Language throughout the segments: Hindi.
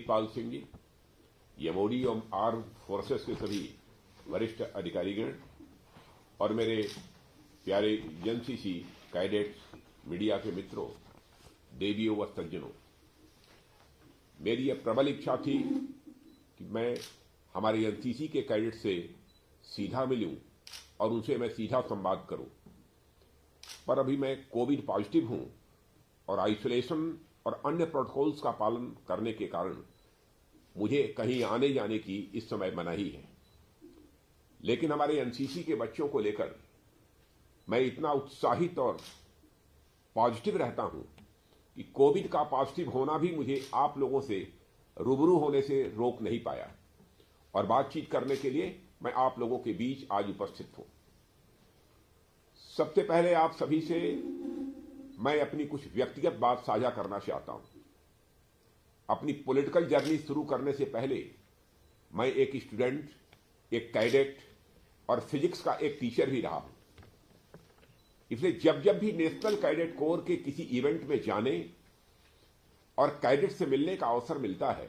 तेजपाल सिंह जी, एमओडी और आर्म फोर्सेस के सभी वरिष्ठ अधिकारीगण और मेरे प्यारे एनसीसी कैडेट्स, मीडिया के मित्रों, देवियों व सज्जनों, मेरी यह प्रबल इच्छा थी कि मैं हमारे एनसीसी के कैडेट से सीधा मिलूं और उनसे मैं सीधा संवाद करूं, पर अभी मैं कोविड पॉजिटिव हूं और आइसोलेशन और अन्य प्रोटोकॉल्स का पालन करने के कारण मुझे कहीं आने जाने की इस समय मनाही है। लेकिन हमारे एनसीसी के बच्चों को लेकर मैं इतना उत्साहित और पॉजिटिव रहता हूं कि कोविड का पॉजिटिव होना भी मुझे आप लोगों से रूबरू होने से रोक नहीं पाया और बातचीत करने के लिए मैं आप लोगों के बीच आज उपस्थित हूं। सबसे पहले आप सभी से मैं अपनी कुछ व्यक्तिगत बात साझा करना चाहता हूं। अपनी पॉलिटिकल जर्नी शुरू करने से पहले मैं एक स्टूडेंट, एक कैडेट और फिजिक्स का एक टीचर भी रहा हूं। इसलिए जब जब भी नेशनल कैडेट कोर के किसी इवेंट में जाने और कैडेट से मिलने का अवसर मिलता है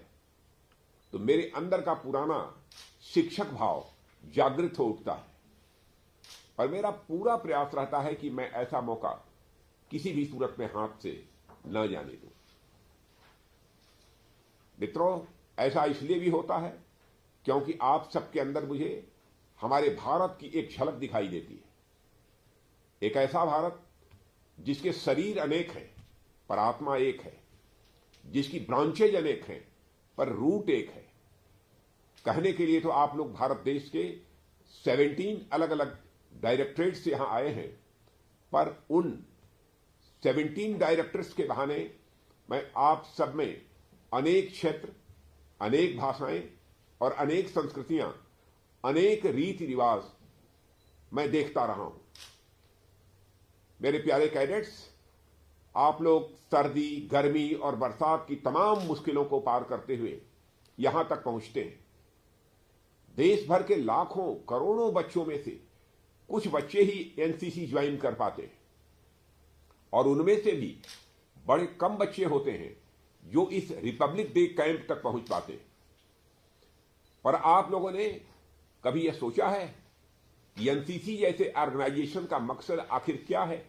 तो मेरे अंदर का पुराना शिक्षक भाव जागृत हो उठता है और मेरा पूरा प्रयास रहता है कि मैं ऐसा मौका किसी भी सूरत में हाथ से न जाने दूं। मित्रों, ऐसा इसलिए भी होता है क्योंकि आप सबके अंदर मुझे हमारे भारत की एक झलक दिखाई देती है। एक ऐसा भारत जिसके शरीर अनेक हैं पर आत्मा एक है, जिसकी ब्रांचेज अनेक हैं पर रूट एक है। कहने के लिए तो आप लोग भारत देश के 17 अलग अलग डायरेक्टरेट से यहां आए हैं, पर उन 17 डायरेक्टर्स के बहाने मैं आप सब में अनेक क्षेत्र, अनेक भाषाएं और अनेक संस्कृतियां, अनेक रीति रिवाज मैं देखता रहा हूं। मेरे प्यारे कैडेट्स, आप लोग सर्दी, गर्मी और बरसात की तमाम मुश्किलों को पार करते हुए यहां तक पहुंचते हैं। देश भर के लाखों करोड़ों बच्चों में से कुछ बच्चे ही एनसीसी ज्वाइन कर पाते हैं और उनमें से भी बड़े कम बच्चे होते हैं जो इस रिपब्लिक डे कैंप तक पहुंच पाते हैं। पर आप लोगों ने कभी यह सोचा है कि एनसीसी जैसे ऑर्गेनाइजेशन का मकसद आखिर क्या है,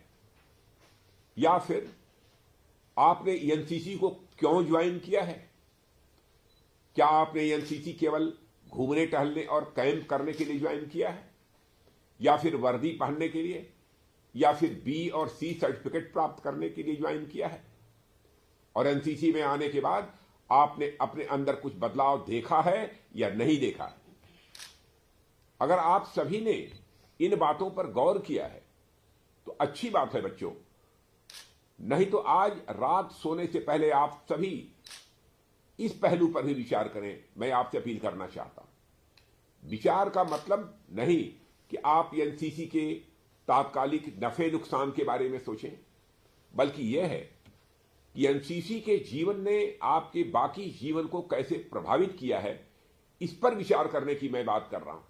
या फिर आपने एनसीसी को क्यों ज्वाइन किया है? क्या आपने एनसीसी केवल घूमने टहलने और कैंप करने के लिए ज्वाइन किया है, या फिर वर्दी पहनने के लिए, या फिर बी और सी सर्टिफिकेट प्राप्त करने के लिए ज्वाइन किया है? और एनसीसी में आने के बाद आपने अपने अंदर कुछ बदलाव देखा है या नहीं देखा है? अगर आप सभी ने इन बातों पर गौर किया है तो अच्छी बात है बच्चों, नहीं तो आज रात सोने से पहले आप सभी इस पहलू पर भी विचार करें। मैं आपसे अपील करना चाहता हूं। विचार का मतलब नहीं कि आप एनसीसी के तात्कालिक नफे नुकसान के बारे में सोचें, बल्कि यह है कि एनसीसी के जीवन ने आपके बाकी जीवन को कैसे प्रभावित किया है, इस पर विचार करने की मैं बात कर रहा हूं।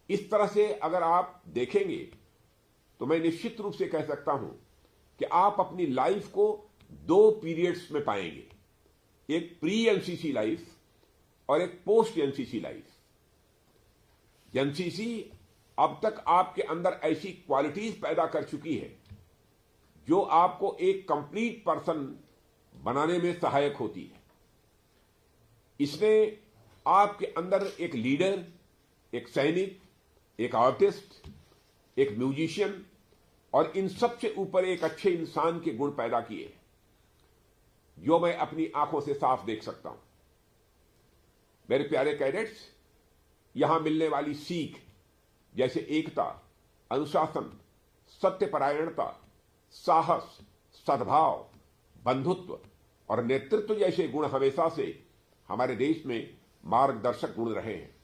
इस तरह से अगर आप देखेंगे तो मैं निश्चित रूप से कह सकता हूं कि आप अपनी लाइफ को 2 पीरियड्स में पाएंगे, एक प्री एनसीसी लाइफ और एक पोस्ट एनसीसी लाइफ। एनसीसी अब तक आपके अंदर ऐसी क्वालिटीज पैदा कर चुकी है जो आपको एक कंप्लीट पर्सन बनाने में सहायक होती है। इसने आपके अंदर एक लीडर, एक सैनिक, एक आर्टिस्ट, एक म्यूजिशियन और इन सबसे ऊपर एक अच्छे इंसान के गुण पैदा किए जो मैं अपनी आंखों से साफ देख सकता हूं। मेरे प्यारे कैडेट्स, यहां मिलने वाली सीख जैसे एकता, अनुशासन, सत्यपरायणता, साहस, सद्भाव, बंधुत्व और नेतृत्व जैसे गुण हमेशा से हमारे देश में मार्गदर्शक गुण रहे हैं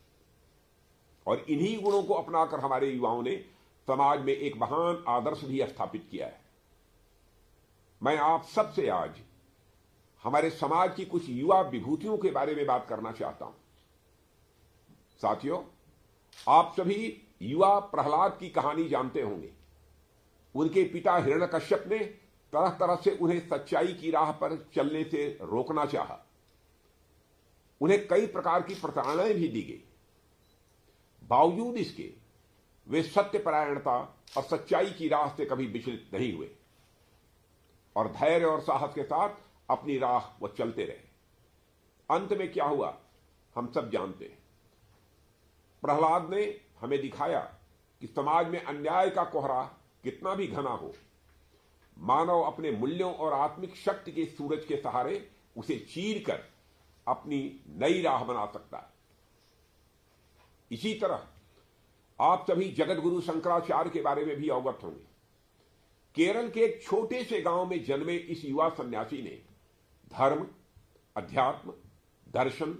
और इन्हीं गुणों को अपनाकर हमारे युवाओं ने समाज में एक महान आदर्श भी स्थापित किया है। मैं आप सबसे आज हमारे समाज की कुछ युवा विभूतियों के बारे में बात करना चाहता हूं। साथियों, आप सभी युवा प्रहलाद की कहानी जानते होंगे। उनके पिता हिरण्यकश्यप ने तरह तरह से उन्हें सच्चाई की राह पर चलने से रोकना चाहा, उन्हें कई प्रकार की प्रताड़नाएं भी दी गई। बावजूद इसके वे सत्यपरायणता और सच्चाई की राह से कभी विचलित नहीं हुए और धैर्य और साहस के साथ अपनी राह वो चलते रहे। अंत में क्या हुआ हम सब जानते हैं। प्रहलाद ने हमें दिखाया कि समाज में अन्याय का कोहरा कितना भी घना हो, मानव अपने मूल्यों और आत्मिक शक्ति के सूरज के सहारे उसे चीरकर अपनी नई राह बना सकता है। इसी तरह आप सभी जगत गुरु शंकराचार्य के बारे में भी अवगत होंगे। केरल के एक छोटे से गांव में जन्मे इस युवा सन्यासी ने धर्म, अध्यात्म, दर्शन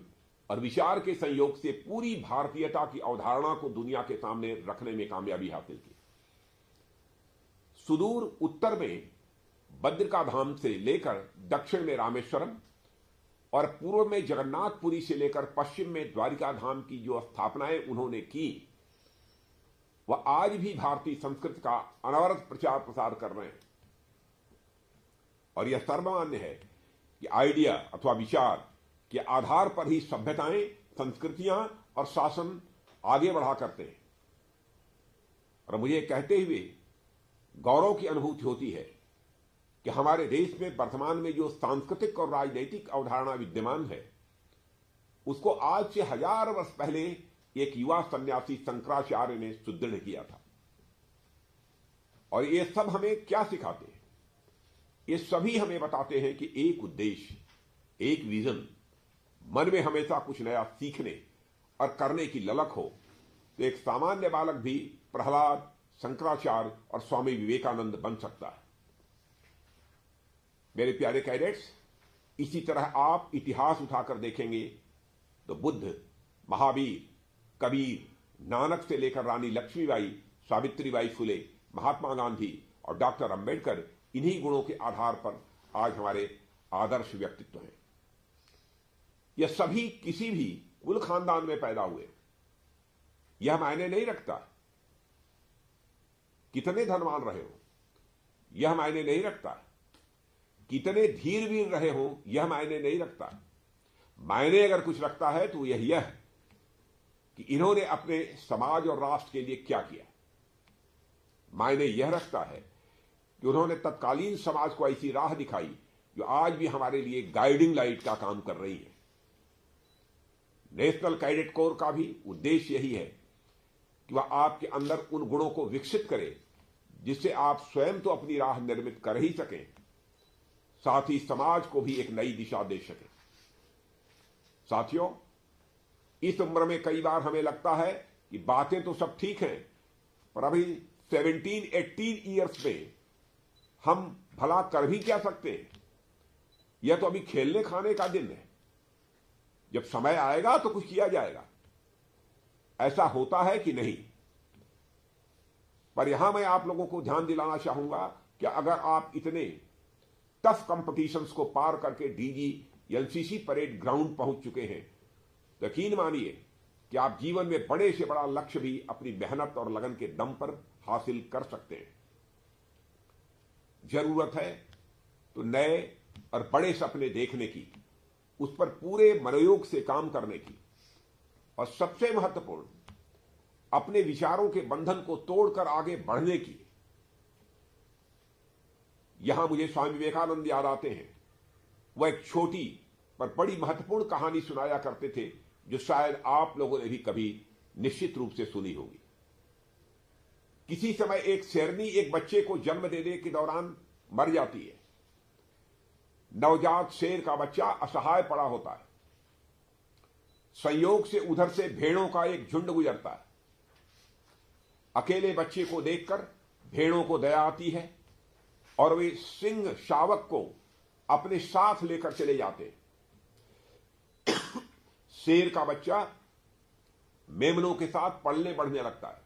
और विचार के संयोग से पूरी भारतीयता की अवधारणा को दुनिया के सामने रखने में कामयाबी हासिल की। सुदूर उत्तर में बद्रिका धाम से लेकर दक्षिण में रामेश्वरम और पूर्व में जगन्नाथपुरी से लेकर पश्चिम में द्वारिका धाम की जो स्थापनाएं उन्होंने की, वह आज भी भारतीय संस्कृति का अनवरत प्रचार प्रसार कर रहे हैं। और यह सर्वमान्य है कि आइडिया अथवा विचार के आधार पर ही सभ्यताएं, संस्कृतियां और शासन आगे बढ़ा करते हैं। और मुझे कहते हुए गौरव की अनुभूति होती है कि हमारे देश में वर्तमान में जो सांस्कृतिक और राजनीतिक अवधारणा विद्यमान है, उसको आज से 1000 वर्ष पहले एक युवा सन्यासी शंकराचार्य ने सुदृढ़ किया था। और ये सब हमें क्या सिखाते हैं? ये सभी हमें बताते हैं कि एक उद्देश्य, एक विजन, मन में हमेशा कुछ नया सीखने और करने की ललक हो तो एक सामान्य बालक भी प्रहलाद, शंकराचार्य और स्वामी विवेकानंद बन सकता है। मेरे प्यारे कैडेट्स, इसी तरह आप इतिहास उठाकर देखेंगे तो बुद्ध, महावीर, कबीर, नानक से लेकर रानी लक्ष्मीबाई, सावित्रीबाई फुले, महात्मा गांधी और डॉक्टर अंबेडकर इन्हीं गुणों के आधार पर आज हमारे आदर्श व्यक्तित्व हैं। यह सभी किसी भी कुल खानदान में पैदा हुए। यह मायने नहीं रखता कितने धनवान रहे हो, यह मायने नहीं रखता कितने धीरवीर रहे हो, यह मायने नहीं रखता। मायने अगर कुछ रखता है तो यह कि इन्होंने अपने समाज और राष्ट्र के लिए क्या किया। मायने यह रखता है कि उन्होंने तत्कालीन समाज को ऐसी राह दिखाई जो आज भी हमारे लिए गाइडिंग लाइट का काम कर रही है। नेशनल कैडेट कोर का भी उद्देश्य यही है कि वह आपके अंदर उन गुणों को विकसित करे जिससे आप स्वयं तो अपनी राह निर्मित कर ही सकें, साथ ही समाज को भी एक नई दिशा दे सकें। साथियों, इस उम्र में कई बार हमें लगता है कि बातें तो सब ठीक हैं, पर अभी 17-18 ईयर्स में हम भला कर भी क्या सकते हैं? यह तो अभी खेलने खाने का दिन है। जब समय आएगा तो कुछ किया जाएगा। ऐसा होता है कि नहीं? पर यहां मैं आप लोगों को ध्यान दिलाना चाहूंगा कि अगर आप इतने टफ कंपटीशंस को पार करके डीजी एनसीसी परेड ग्राउंड पहुंच चुके हैं, यकीन मानिए कि आप जीवन में बड़े से बड़ा लक्ष्य भी अपनी मेहनत और लगन के दम पर हासिल कर सकते हैं। जरूरत है तो नए और बड़े सपने देखने की, उस पर पूरे मनोयोग से काम करने की, और सबसे महत्वपूर्ण अपने विचारों के बंधन को तोड़कर आगे बढ़ने की। यहां मुझे स्वामी विवेकानंद याद आते हैं। वह एक छोटी पर बड़ी महत्वपूर्ण कहानी सुनाया करते थे जो शायद आप लोगों ने भी कभी निश्चित रूप से सुनी होगी। किसी समय एक शेरनी एक बच्चे को जन्म देने के दौरान मर जाती है। नवजात शेर का बच्चा असहाय पड़ा होता है। संयोग से उधर से भेड़ों का एक झुंड गुजरता है। अकेले बच्चे को देखकर भेड़ों को दया आती है और वे सिंह शावक को अपने साथ लेकर चले जाते हैं। शेर का बच्चा मेमनों के साथ पलने बढ़ने लगता है।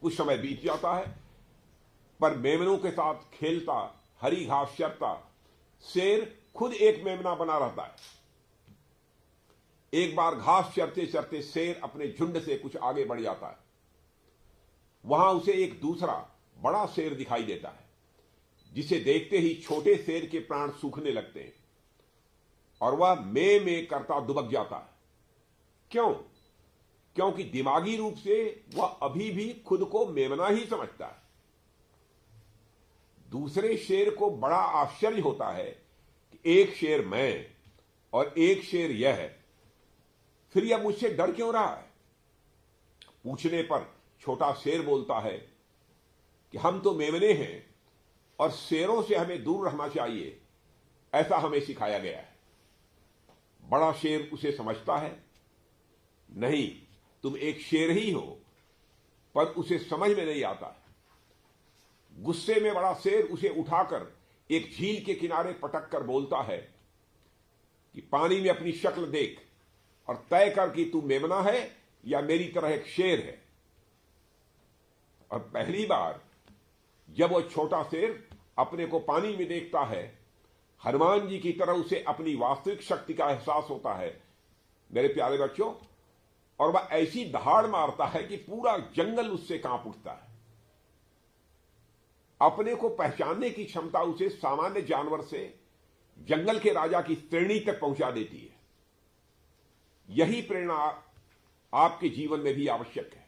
कुछ समय बीत जाता है, पर मेमनों के साथ खेलता, हरी घास चरता शेर खुद एक मेमना बना रहता है। एक बार घास चरते चरते शेर अपने झुंड से कुछ आगे बढ़ जाता है। वहां उसे एक दूसरा बड़ा शेर दिखाई देता है, जिसे देखते ही छोटे शेर के प्राण सूखने लगते हैं और वह में करता दुबक जाता है। क्यों? क्योंकि दिमागी रूप से वह अभी भी खुद को मेमना ही समझता है। दूसरे शेर को बड़ा आश्चर्य होता है कि एक शेर मैं और एक शेर यह है, फिर यह मुझसे डर क्यों रहा है? पूछने पर छोटा शेर बोलता है कि हम तो मेमने हैं और शेरों से हमें दूर रहना चाहिए, ऐसा हमें सिखाया गया है। बड़ा शेर उसे समझता है, नहीं, तुम एक शेर ही हो, पर उसे समझ में नहीं आता। गुस्से में बड़ा शेर उसे उठाकर एक झील के किनारे पटक कर बोलता है कि पानी में अपनी शक्ल देख और तय कर कि तू मेमना है या मेरी तरह एक शेर है। और पहली बार जब वह छोटा शेर अपने को पानी में देखता है, हनुमान जी की तरह उसे अपनी वास्तविक शक्ति का एहसास होता है मेरे प्यारे बच्चों, और वह ऐसी दहाड़ मारता है कि पूरा जंगल उससे कांप उठता है। अपने को पहचानने की क्षमता उसे सामान्य जानवर से जंगल के राजा की श्रेणी तक पहुंचा देती है। यही प्रेरणा आपके जीवन में भी आवश्यक है।